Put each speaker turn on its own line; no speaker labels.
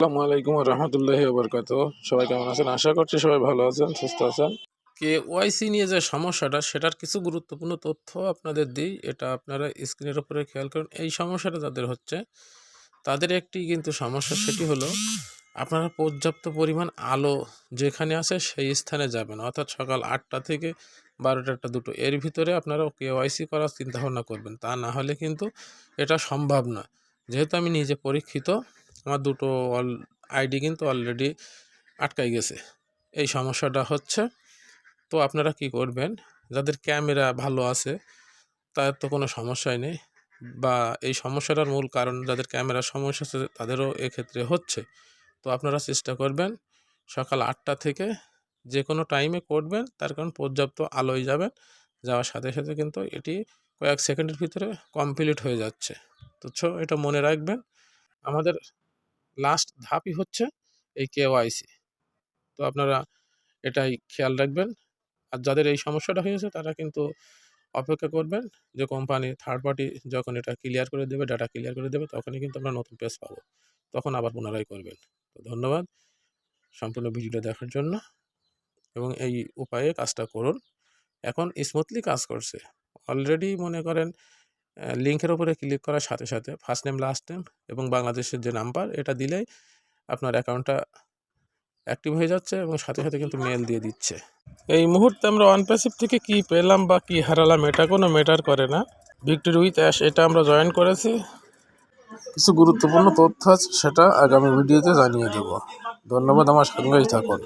আসসালামু আলাইকুম রহমতুল্লাহি ওবরকাত। সবাই কেমন আছেন? আশা করছি সবাই ভালো আছেন, সুস্থ আছেন। কেওয়াইসি নিয়ে যে সমস্যাটা, সেটার কিছু গুরুত্বপূর্ণ তথ্য আপনাদের দিই। এটা আপনারা স্ক্রিনের উপরে খেয়াল করুন। এই সমস্যাটা যাদের হচ্ছে, তাদের একটি কিন্তু সমস্যা, সেটি হলো আপনারা পর্যাপ্ত পরিমাণ আলো যেখানে আছে সেই স্থানে যাবেন, অর্থাৎ সকাল 8টা থেকে 12টা 1টা 2টো এর ভিতরে আপনারা কেওয়াইসি করার চিন্তাভাবনা করবেন। তা না হলে কিন্তু এটা সম্ভব না। যেহেতু আমি নিজে পরীক্ষিত, আমার দুটো আইডি কিন্তু অলরেডি আটকাই গেছে। এই সমস্যাটা হচ্ছে। তো আপনারা কি করবেন, যাদের ক্যামেরা ভালো আছে তাদের তো কোনো সমস্যাই নেই, বা এই সমস্যাটার মূল কারণ যাদের ক্যামেরার সমস্যা আছে তাদেরও এক্ষেত্রে হচ্ছে। তো আপনারা চেষ্টা করবেন সকাল 8টা থেকে যে কোনো টাইমে করবেন, তার কারণ পর্যাপ্ত আলোয় যাবেন। যাওয়ার সাথে সাথে কিন্তু এটি কয়েক সেকেন্ডের ভিতরে কমপ্লিট হয়ে যাচ্ছে। তো এটা মনে রাখবেন, আমাদের লাস্ট ধাপই হচ্ছে এই কেওয়াইসি। তো আপনারা এটাই খেয়াল রাখবেন। আর যাদের এই সমস্যাটা হয়েছে তারা কিন্তু অপেক্ষা করবেন যে কোম্পানি থার্ড পার্টি যখন এটা ক্লিয়ার করে দেবে, ডাটা ক্লিয়ার করে দেবে, তখনই কিন্তু আমরা নতুন পেজ পাবো। তখন আবার পুনরায় করবেন। তো ধন্যবাদ সম্পূর্ণ ভিডিওটা দেখার জন্য, এবং এই উপায়ে কাজটা করুন। এখন স্মুথলি কাজ করছে। অলরেডি মনে করেন লিঙ্কের উপরে ক্লিক করার সাথে সাথে ফার্স্ট নেম, লাস্ট নেম এবং বাংলাদেশের যে নাম্বার, এটা দিলেই আপনার অ্যাকাউন্টটা অ্যাক্টিভ হয়ে যাচ্ছে এবং সাথে সাথে কিন্তু মেল দিয়ে দিচ্ছে। এই মুহূর্তে আমরা OnePassive থেকে কি পেলাম বা কি হারালাম এটা কোনো ম্যাটার করে না। ভিক্টরি উইথ অ্যাশ এটা আমরা জয়েন করেছি। কিছু গুরুত্বপূর্ণ তথ্য আছে, সেটা আগামী ভিডিওতে জানিয়ে দেব। ধন্যবাদ, আমার সঙ্গেই থাকুন।